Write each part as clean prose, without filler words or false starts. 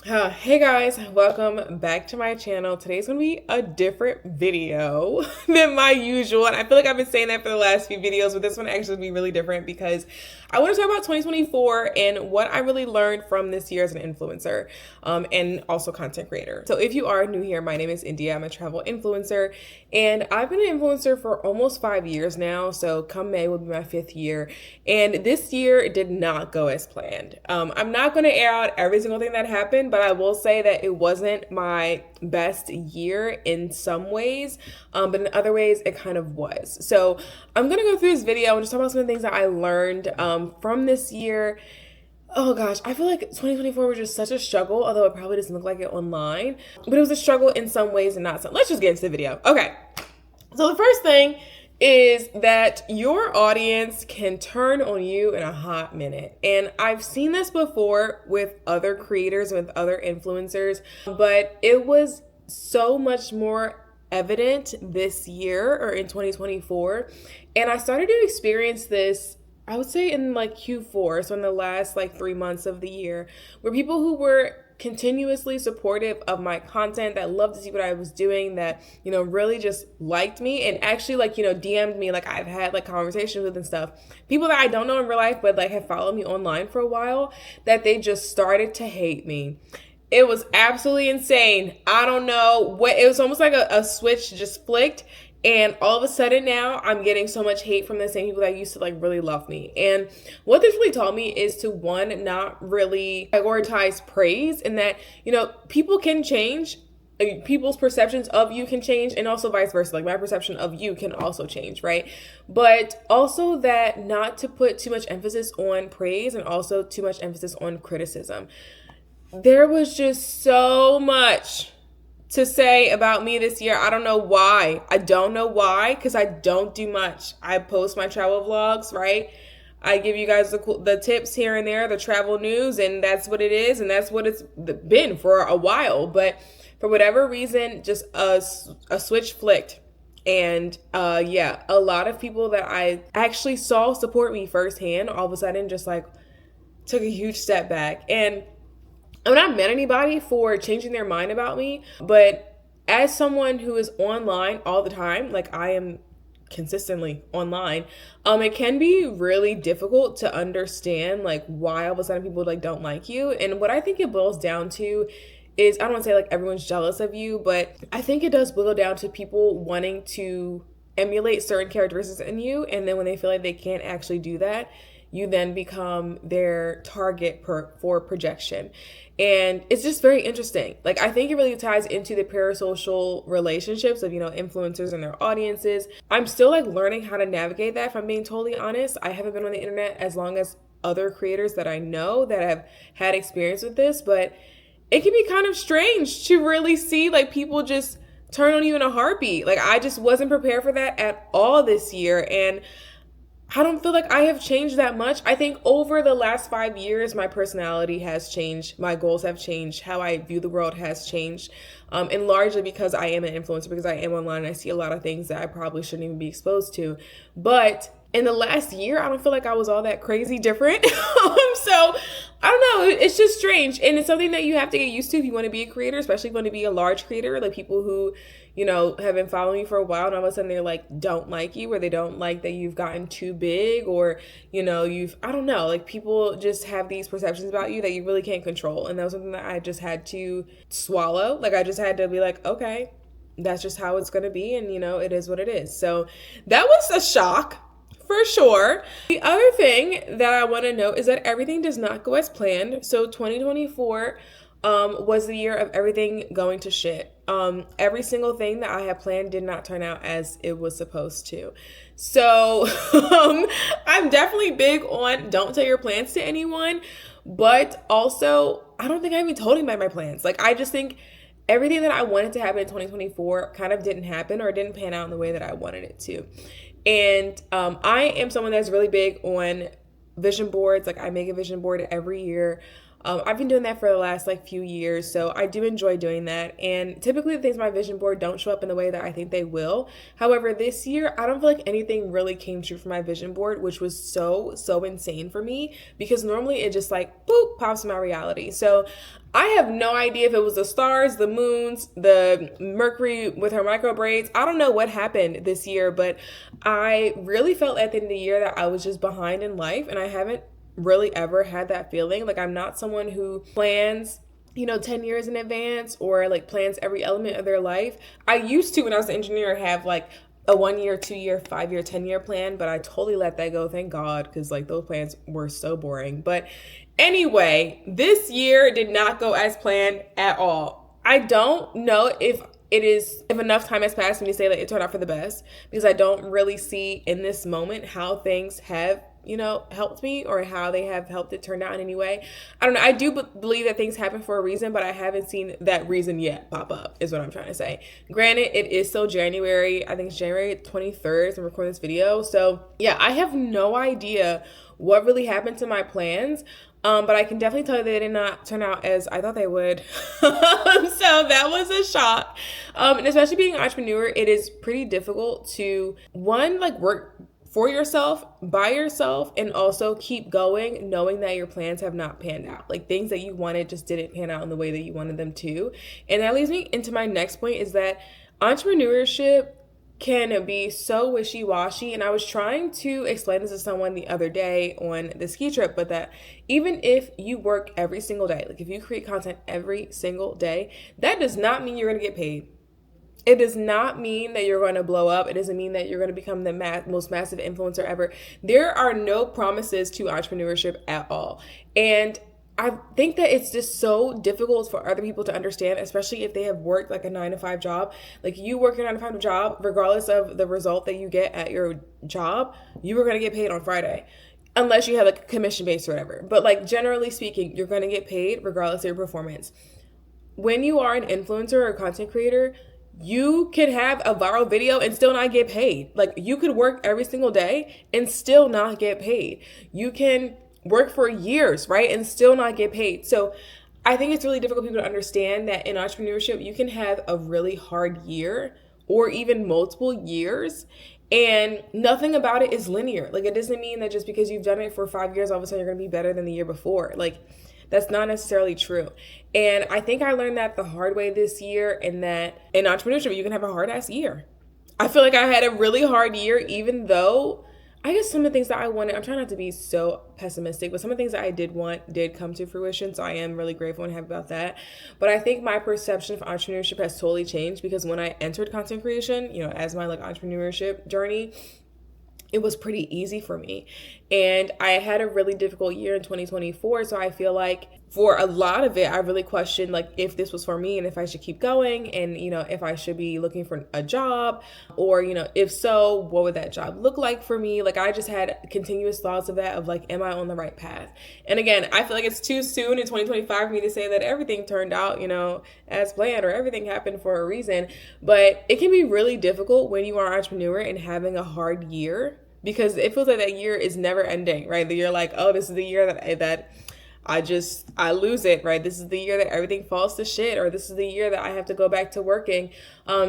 Hey guys, welcome back to my channel. Today's gonna be a different video than my usual. And I feel like I've been saying that for the last few videos, but this one actually will be really different because I want to talk about 2024 and what I really learned from this year as an influencer and also content creator. So if you are new here, my name is India. I'm a travel influencer and I've been an influencer for almost 5 years now. So come May will be my 5th year. And this year did not go as planned. I'm not going to air out every single thing that happened, but I will say that it wasn't my best year in some ways, but in other ways it kind of was. So I'm gonna go through this video and just talk about some of the things that I learned from this year. Oh gosh, I feel like 2024 was just such a struggle, although it probably doesn't look like it online, but it was a struggle in some ways and not some. Let's just get into the video. Okay, so the first thing is that your audience can turn on you in a hot minute. And I've seen this before with other creators, with other influencers, but it was so much more evident this year or in 2024. And I started to experience this, I would say in like Q4, so in the last like 3 months of the year, where people who were continuously supportive of my content, that loved to see what I was doing, that, really just liked me and actually DM'd me, like I've had like conversations with and stuff. People that I don't know in real life, but like have followed me online for a while, that they just started to hate me. It was absolutely insane. I don't know what, it was almost like a switch just flicked. And all of a sudden now I'm getting so much hate from the same people that used to like really love me. And what this really taught me is to, one, not really prioritize praise, and that, people can change. People's perceptions of you can change, and also vice versa. Like my perception of you can also change, right? But also that not to put too much emphasis on praise and also too much emphasis on criticism. There was just so much to say about me this year. I don't know why. I don't know why, because I don't do much. I post my travel vlogs, right? I give you guys the tips here and there, the travel news, and that's what it is, and that's what it's been for a while. But for whatever reason, just a switch flicked. And a lot of people that I actually saw support me firsthand all of a sudden just like took a huge step back. And I'm not mad at anybody for changing their mind about me, but as someone who is online all the time, like I am consistently online, it can be really difficult to understand like why all of a sudden people like don't like you. And what I think it boils down to is, I don't want to say like everyone's jealous of you, but I think it does boil down to people wanting to emulate certain characteristics in you. And then when they feel like they can't actually do that, you then become their target for projection. And it's just very interesting. Like, I think it really ties into the parasocial relationships of, influencers and their audiences. I'm still like learning how to navigate that, if I'm being totally honest. I haven't been on the internet as long as other creators that I know that have had experience with this, but it can be kind of strange to really see like people just turn on you in a heartbeat. Like, I just wasn't prepared for that at all this year. And I don't feel like I have changed that much. I think over the last 5 years, my personality has changed. My goals have changed. How I view the world has changed. And largely because I am an influencer, because I am online and I see a lot of things that I probably shouldn't even be exposed to. But in the last year, I don't feel like I was all that crazy different. So I don't know. It's just strange. And it's something that you have to get used to if you want to be a creator, especially if you want to be a large creator, like people who, have been following you for a while and all of a sudden they're like, don't like you, or they don't like that you've gotten too big, or, I don't know, like people just have these perceptions about you that you really can't control. And that was something that I just had to swallow. Like I just had to be like, okay, that's just how it's going to be. And, it is what it is. So that was a shock. For sure. The other thing that I want to note is that everything does not go as planned. So 2024 was the year of everything going to shit. Every single thing that I had planned did not turn out as it was supposed to. So I'm definitely big on don't tell your plans to anyone, but also I don't think I even told anybody my plans. Like I just think everything that I wanted to happen in 2024 kind of didn't happen, or it didn't pan out in the way that I wanted it to. And I am someone that's really big on vision boards. Like I make a vision board every year. I've been doing that for the last like few years, so I do enjoy doing that. And typically the things on my vision board don't show up in the way that I think they will. However, this year I don't feel like anything really came true for my vision board, which was so insane for me, because normally it just like boop pops in my reality. So I have no idea if it was the stars, the moons, the Mercury with her micro braids. I don't know what happened this year, but I really felt at the end of the year that I was just behind in life, and I haven't really ever had that feeling. Like, I'm not someone who plans 10 years in advance or like plans every element of their life. I used to, when I was an engineer, have like a 1 year, 2 year, 5 year, 10 year plan, but I totally let that go. Thank God. Cause like those plans were so boring. But anyway, this year did not go as planned at all. I don't know if enough time has passed for me to say that it turned out for the best, because I don't really see in this moment how things have helped me, or how they have helped it turn out in any way. I don't know. I do believe that things happen for a reason, but I haven't seen that reason yet pop up, is what I'm trying to say. Granted, it is still January. I think it's January 23rd as I'm recording this video. So yeah, I have no idea what really happened to my plans. But I can definitely tell you they did not turn out as I thought they would. So that was a shock. And especially being an entrepreneur, it is pretty difficult to, one, like work for yourself, by yourself, and also keep going knowing that your plans have not panned out. Like, things that you wanted just didn't pan out in the way that you wanted them to. And that leads me into my next point, is that entrepreneurship can be so wishy-washy. And I was trying to explain this to someone the other day on the ski trip, but that even if you work every single day, like if you create content every single day, that does not mean you're going to get paid. It does not mean that you're going to blow up. It doesn't mean that you're going to become the most massive influencer ever. There are no promises to entrepreneurship at all. And I think that it's just so difficult for other people to understand, especially if they have worked like a 9-to-5 job. Like, you work a 9-to-5 job, regardless of the result that you get at your job, you are going to get paid on Friday. Unless you have like a commission based or whatever. But like, generally speaking, you're going to get paid regardless of your performance. When you are an influencer or a content creator, you can have a viral video and still not get paid. Like, you could work every single day and still not get paid. You can work for years, right, and still not get paid. So I think it's really difficult for people to understand that in entrepreneurship, you can have a really hard year or even multiple years, and nothing about it is linear. Like, it doesn't mean that just because you've done it for 5 years, all of a sudden you're going to be better than the year before. Like, that's not necessarily true. And I think I learned that the hard way this year, in that in entrepreneurship, you can have a hard ass year. I feel like I had a really hard year, even though I guess some of the things that I wanted, I'm trying not to be so pessimistic, but some of the things that I did want did come to fruition. So I am really grateful and happy about that. But I think my perception of entrepreneurship has totally changed, because when I entered content creation, as my like entrepreneurship journey, it was pretty easy for me. And I had a really difficult year in 2024. So I feel like for a lot of it, I really questioned like if this was for me and if I should keep going, and, if I should be looking for a job, or, if so, what would that job look like for me? Like, I just had continuous thoughts of that, of like, am I on the right path? And again, I feel like it's too soon in 2025 for me to say that everything turned out, as planned, or everything happened for a reason. But it can be really difficult when you are an entrepreneur and having a hard year, because it feels like that year is never ending, right? That you're like, oh, this is the year that I lose it, right? This is the year that everything falls to shit, or this is the year that I have to go back to working.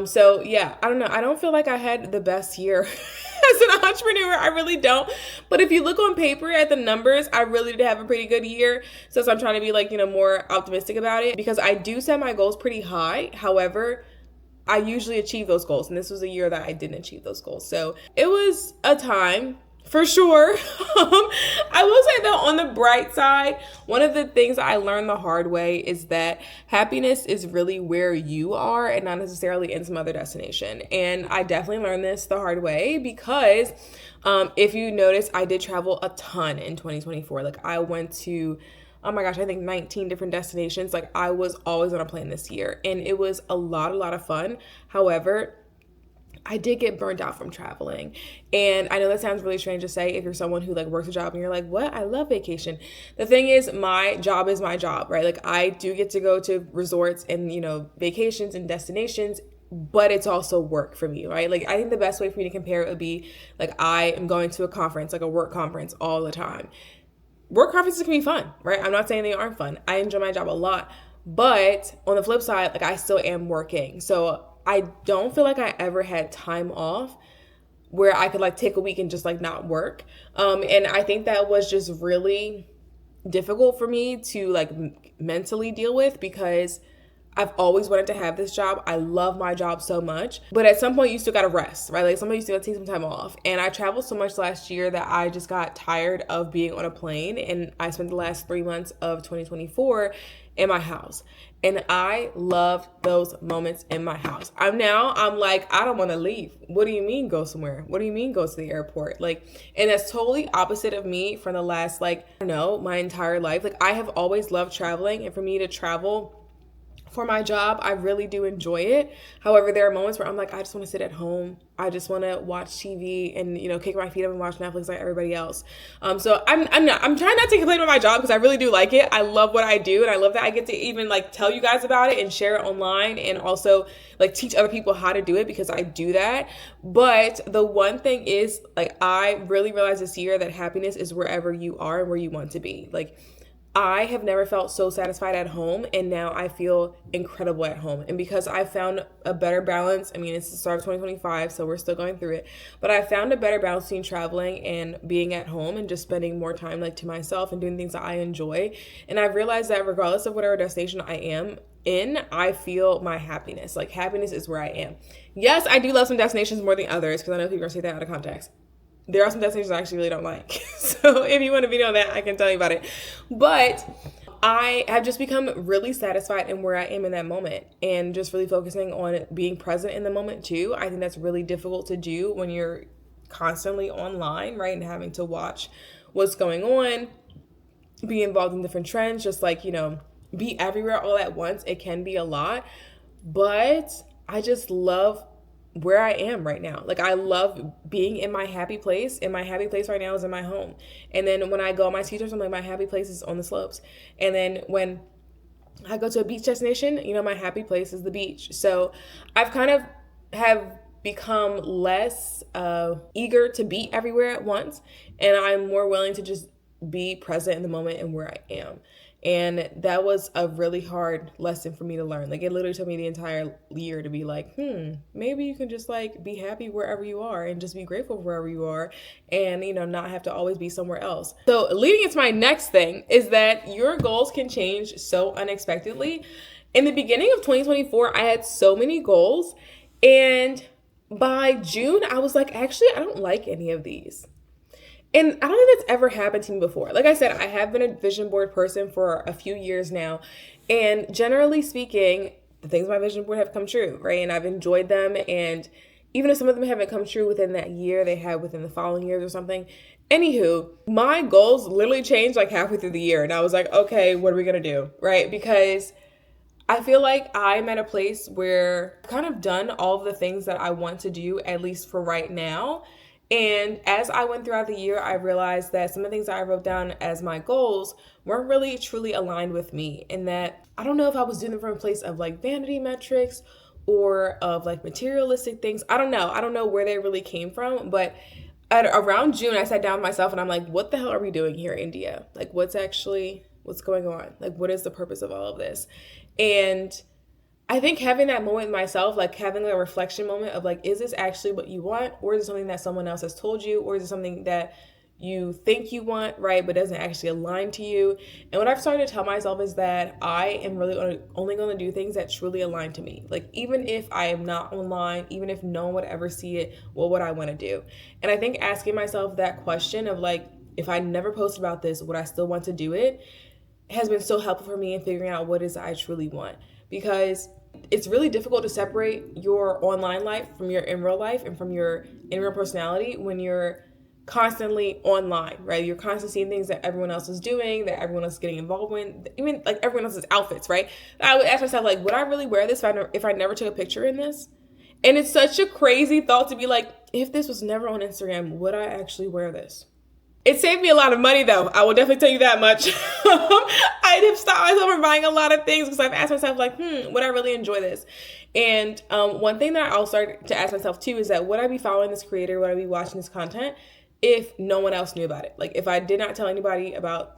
So yeah, I don't know. I don't feel like I had the best year as an entrepreneur. I really don't. But if you look on paper at the numbers, I really did have a pretty good year. So I'm trying to be like, more optimistic about it, because I do set my goals pretty high. However, I usually achieve those goals, and this was a year that I didn't achieve those goals. So it was a time, for sure. I will say though, on the bright side, one of the things I learned the hard way is that happiness is really where you are and not necessarily in some other destination. And I definitely learned this the hard way, because if you notice, I did travel a ton in 2024. Like, I went to, oh my gosh, I think 19 different destinations. Like, I was always on a plane this year, and it was a lot of fun. However, I did get burnt out from traveling. And I know that sounds really strange to say if you're someone who like works a job and you're like, what? I love vacation. The thing is, my job is my job, right? Like, I do get to go to resorts and, vacations and destinations, but it's also work for me, right? Like, I think the best way for me to compare it would be like, I am going to a conference, like a work conference all the time. work conferences can be fun, right? I'm not saying they aren't fun. I enjoy my job a lot. But on the flip side, like I still am working. So I don't feel like I ever had time off where I could like take a week and just like not work. And I think that was just really difficult for me to like mentally deal with, because I've always wanted to have this job. I love my job so much, but at some point you still gotta rest, right? Like somebody still gotta take some time off. And I traveled so much last year that I just got tired of being on a plane. And I spent the last 3 months of 2024 in my house. And I loved those moments in my house. I'm like, I don't want to leave. What do you mean go somewhere? What do you mean go to the airport? Like, and that's totally opposite of me from the last, like, I don't know, my entire life. Like I have always loved traveling, and for me to travel for my job, I really do enjoy it. However, there are moments where I'm like, I just want to sit at home. I just want to watch TV and, you know, kick my feet up and watch Netflix like everybody else. So I'm trying not to complain about my job, because I really do like it. I love what I do, and I love that I get to even like tell you guys about it and share it online, and also like teach other people how to do it, because I do that. But the one thing is, like, I really realized this year that happiness is wherever you are and where you want to be. Like, I have never felt so satisfied at home, and now I feel incredible at home. And because I found a better balance, I mean, it's the start of 2025, so we're still going through it, but I found a better balance between traveling and being at home and just spending more time like to myself and doing things that I enjoy. And I've realized that regardless of whatever destination I am in, I feel my happiness. Like happiness is where I am. Yes, I do love some destinations more than others, because I know people are gonna say that out of context. There are some destinations I actually really don't like. So if you want a video on that, I can tell you about it. But I have just become really satisfied in where I am in that moment, and just really focusing on being present in the moment too. I think that's really difficult to do when you're constantly online, right? And having to watch what's going on, be involved in different trends, just like, you know, be everywhere all at once. It can be a lot, but I just love where I am right now. Like I love being in my happy place, and my happy place right now is in my home. And then when I go on my ski trips, I'm like, my happy place is on the slopes. And then when I go to a beach destination, you know, my happy place is the beach. So I've kind of have become less eager to be everywhere at once, and I'm more willing to just be present in the moment and where I am. And that was a really hard lesson for me to learn. Like it literally took me the entire year to be like, maybe you can just like be happy wherever you are and just be grateful wherever you are, and, you know, not have to always be somewhere else. So leading into my next thing is that your goals can change so unexpectedly. In the beginning of 2024, I had so many goals, and by June, I was like, actually, I don't like any of these. And I don't think that's ever happened to me before. Like I said, I have been a vision board person for a few years now. And generally speaking, the things on my vision board have come true, right? And I've enjoyed them. And even if some of them haven't come true within that year, they have within the following years or something. Anywho, my goals literally changed like halfway through the year. And I was like, okay, what are we going to do, right? Because I feel like I'm at a place where I've kind of done all of the things that I want to do, at least for right now. And as I went throughout the year, I realized that some of the things that I wrote down as my goals weren't really truly aligned with me. And that I don't know if I was doing them from a place of like vanity metrics or of like materialistic things. I don't know where they really came from. But around June, I sat down with myself and I'm like, what the hell are we doing here, India? Like, what's going on? Like, what is the purpose of all of this? And I think having that moment with myself, like having a reflection moment of like, is this actually what you want? Or is it something that someone else has told you? Or is it something that you think you want, right, but doesn't actually align to you? And what I've started to tell myself is that I am really only going to do things that truly align to me. Like, even if I am not online, even if no one would ever see it, what would I want to do? And I think asking myself that question of like, if I never post about this, would I still want to do it, has been so helpful for me in figuring out what it is I truly want. Because it's really difficult to separate your online life from your in real life and from your in real personality when you're constantly online, right? You're constantly seeing things that everyone else is doing, that everyone else is getting involved in, even like everyone else's outfits, right? I would ask myself, like, would I really wear this if I never took a picture in this? And it's such a crazy thought to be like, if this was never on Instagram, would I actually wear this? It saved me a lot of money, though. I will definitely tell you that much. I have stopped myself from buying a lot of things because I've asked myself, like, would I really enjoy this? And one thing that I also started to ask myself, too, is that would I be following this creator? Would I be watching this content if no one else knew about it. Like if I did not tell anybody about,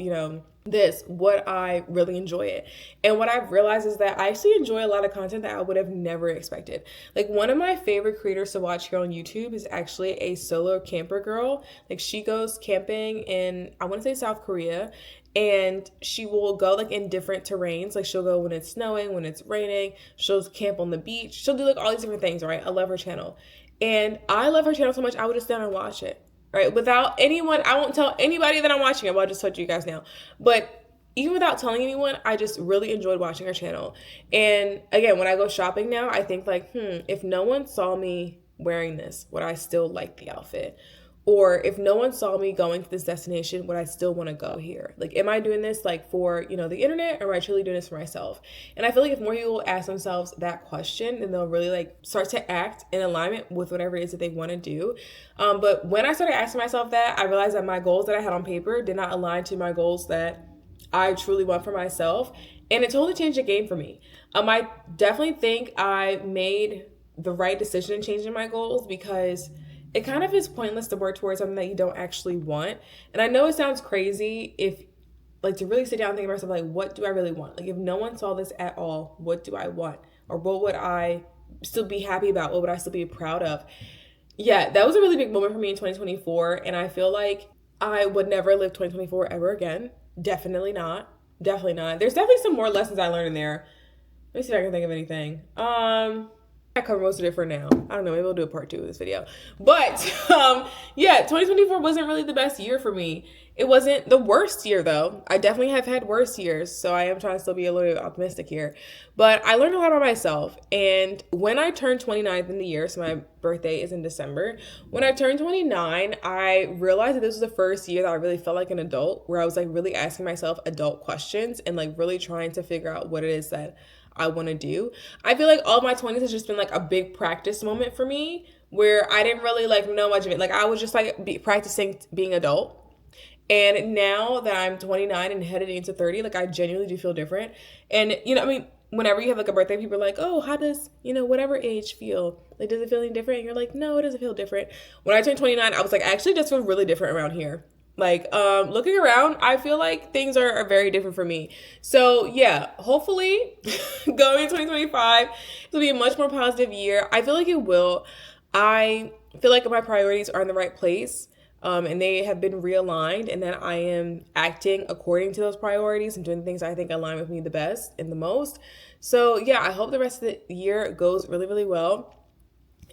this, would I really enjoy it? And what I've realized is that I actually enjoy a lot of content that I would have never expected. Like one of my favorite creators to watch here on YouTube is actually a solo camper girl. Like she goes camping in, I want to say South Korea, and she will go like in different terrains. Like she'll go when it's snowing, when it's raining, she'll camp on the beach. She'll do like all these different things, right? I love her channel. And I love her channel so much, I would just stand and watch it. Right? Without anyone, I won't tell anybody that I'm watching it. Well, I just told you guys now. But even without telling anyone, I just really enjoyed watching her channel. And again, when I go shopping now, I think like, if no one saw me wearing this, would I still like the outfit? Or if no one saw me going to this destination, would I still want to go here? Like, am I doing this like for, the internet, or am I truly doing this for myself? And I feel like if more people ask themselves that question, then they'll really like start to act in alignment with whatever it is that they want to do. But when I started asking myself that, I realized that my goals that I had on paper did not align to my goals that I truly want for myself. And it totally changed the game for me. I definitely think I made the right decision in changing my goals, because it kind of is pointless to work towards something that you don't actually want. And I know it sounds crazy if like to really sit down and think of myself, like, what do I really want? Like if no one saw this at all, what do I want? Or what would I still be happy about? What would I still be proud of? Yeah, that was a really big moment for me in 2024. And I feel like I would never live 2024 ever again. Definitely not. Definitely not. There's definitely some more lessons I learned in there. Let me see if I can think of anything. I cover most of it for now. I don't know, maybe we'll do a part 2 of this video. But yeah, 2024 wasn't really the best year for me. It wasn't the worst year though. I definitely have had worse years, so I am trying to still be a little bit optimistic here. But I learned a lot about myself. And when I turned 29 in the year, so my birthday is in December, when I turned 29, I realized that this was the first year that I really felt like an adult, where I was like really asking myself adult questions and like really trying to figure out what it is that I want to do. I feel like all my 20s has just been like a big practice moment for me, where I didn't really like know much of it. Like I was just like practicing being adult. And now that I'm 29 and headed into 30, like I genuinely do feel different. And whenever you have like a birthday, people are like, oh, how does, whatever age feel? Like, does it feel any different? And you're like, no, it doesn't feel different. When I turned 29, I was like, I actually just feel really different around here. Like, looking around, I feel like things are very different for me. So yeah, hopefully going into 2025, it'll be a much more positive year. I feel like it will. I feel like my priorities are in the right place. And they have been realigned, and that I am acting according to those priorities and doing the things I think align with me the best and the most. So yeah, I hope the rest of the year goes really, really well.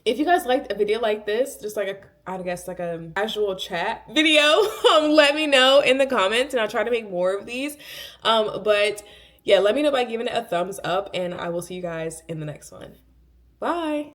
If you guys liked a video like this, just like a casual chat video, let me know in the comments, and I'll try to make more of these. But yeah, let me know by giving it a thumbs up, and I will see you guys in the next one. Bye.